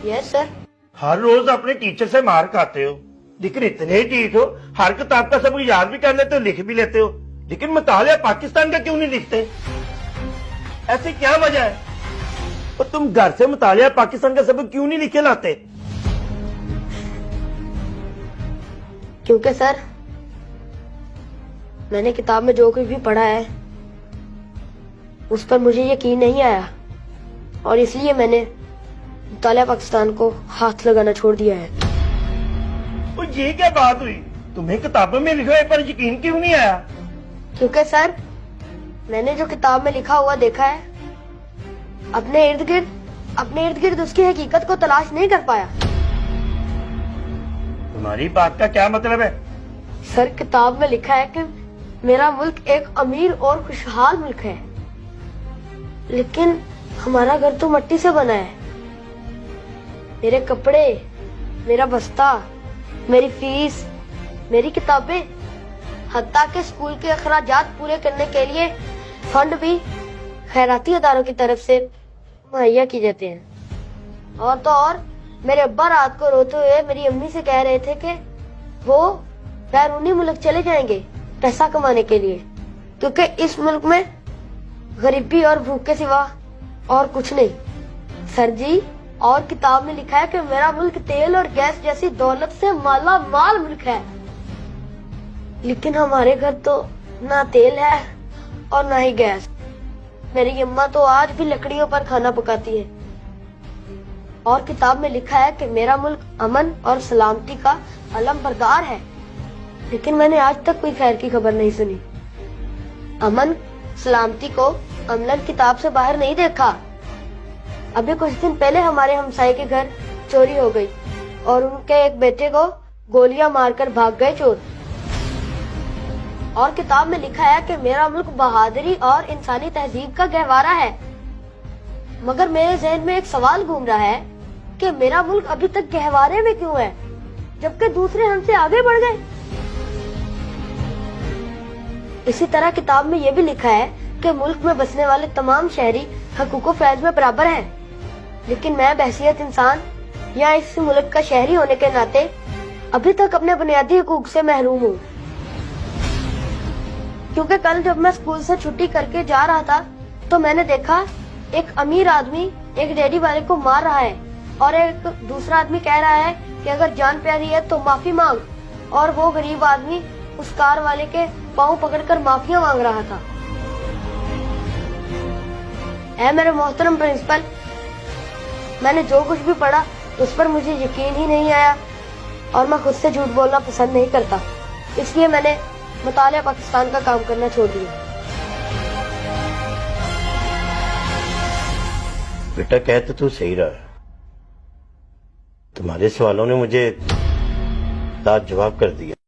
Yes sir. हर रोज अपने teacher से मार खाते हो, लेकिन इतने ही ठीक हो, हर किताब का सबक याद भी कर लेते हो, लिख भी लेते हो, लेकिन मुतालिया पाकिस्तान का क्यों नहीं लिखते? ऐसी क्या वजह है? और तुम घर से मुतालिया पाकिस्तान का सबक क्यों नहीं लिखे लाते? क्योंकि सर मैंने किताब में जो कुछ भी पढ़ा है उस पर मुझे यकीन नहीं आया, और इसलिए मैंने मुतालिया पाकिस्तान को हाथ लगाना छोड़ दिया है। तो ये क्या बात हुई? तुम्हें किताबों में लिखे हुए पर यकीन क्यों नहीं आया? क्योंकि सर मैंने जो किताब में लिखा हुआ देखा है, अपने इर्द गिर्द उसकी हकीकत को तलाश नहीं कर पाया। तुम्हारी बात का क्या मतलब है? सर किताब में लिखा है कि मेरा मुल्क एक अमीर और खुशहाल मुल्क है, लेकिन हमारा घर तो मिट्टी से बना है। मेरे कपड़े, मेरा बस्ता, मेरी फीस, मेरी किताबें, हत्ता के स्कूल के अखराजात पूरे करने के लिए फंड भी खैराती अदारों की तरफ से मुहैया किए जाते हैं। और तो और मेरे अब्बा रात को रोते हुए मेरी अम्मी से कह रहे थे कि वो बैरूनी मुल्क चले जाएंगे पैसा कमाने के लिए, क्योंकि इस मुल्क में गरीबी और भूख के सिवा और कुछ नहीं। सर जी, और किताब में लिखा है कि मेरा मुल्क तेल और गैस जैसी दौलत से माला माल मुल्क है, लेकिन हमारे घर तो ना तेल है और ना ही गैस। मेरी अम्मा तो आज भी लकड़ियों पर खाना पकाती है। और किताब में लिखा है कि मेरा मुल्क अमन और सलामती का अलम बरदार है, लेकिन मैंने आज तक कोई खैर की खबर नहीं सुनी। अमन सलामती को अमलन किताब से बाहर नहीं देखा। अभी कुछ दिन पहले हमारे हमसाये के घर चोरी हो गई और उनके एक बेटे को गोलियां मारकर भाग गए चोर। और किताब में लिखा है कि मेरा मुल्क बहादुरी और इंसानी तहजीब का गहवारा है, मगर मेरे जहन में एक सवाल घूम रहा है कि मेरा मुल्क अभी तक गहवारे में क्यों है, जबकि दूसरे हमसे आगे बढ़ गए। इसी तरह किताब में यह भी लिखा है कि मुल्क में बसने वाले तमाम शहरी हकूक़ फैज़ में बराबर हैं, लेकिन मैं बहसियत इंसान या इस मुल्क का शहरी होने के नाते अभी तक अपने बुनियादी हकूक़ से महरूम हूँ। क्योंकि कल जब मैं स्कूल से छुट्टी करके जा रहा था तो मैंने देखा एक अमीर आदमी एक रेडी वाले को मार रहा है, और एक दूसरा आदमी कह रहा है कि अगर जान प्यारी है तो माफी मांग, और वो गरीब आदमी उस कार वाले के पाँव पकड़कर माफिया मांग रहा था। ऐ मेरे मोहतरम प्रिंसिपल, मैंने जो कुछ भी पढ़ा उस पर मुझे यकीन ही नहीं आया, और मैं खुद से झूठ बोलना पसंद नहीं करता, इसलिए मैंने मुतालिया पाकिस्तान का काम करना छोड़ दिया। बेटा कह तो तू सही रहा, तुम्हारे सवालों ने मुझे लाजवाब कर दिया।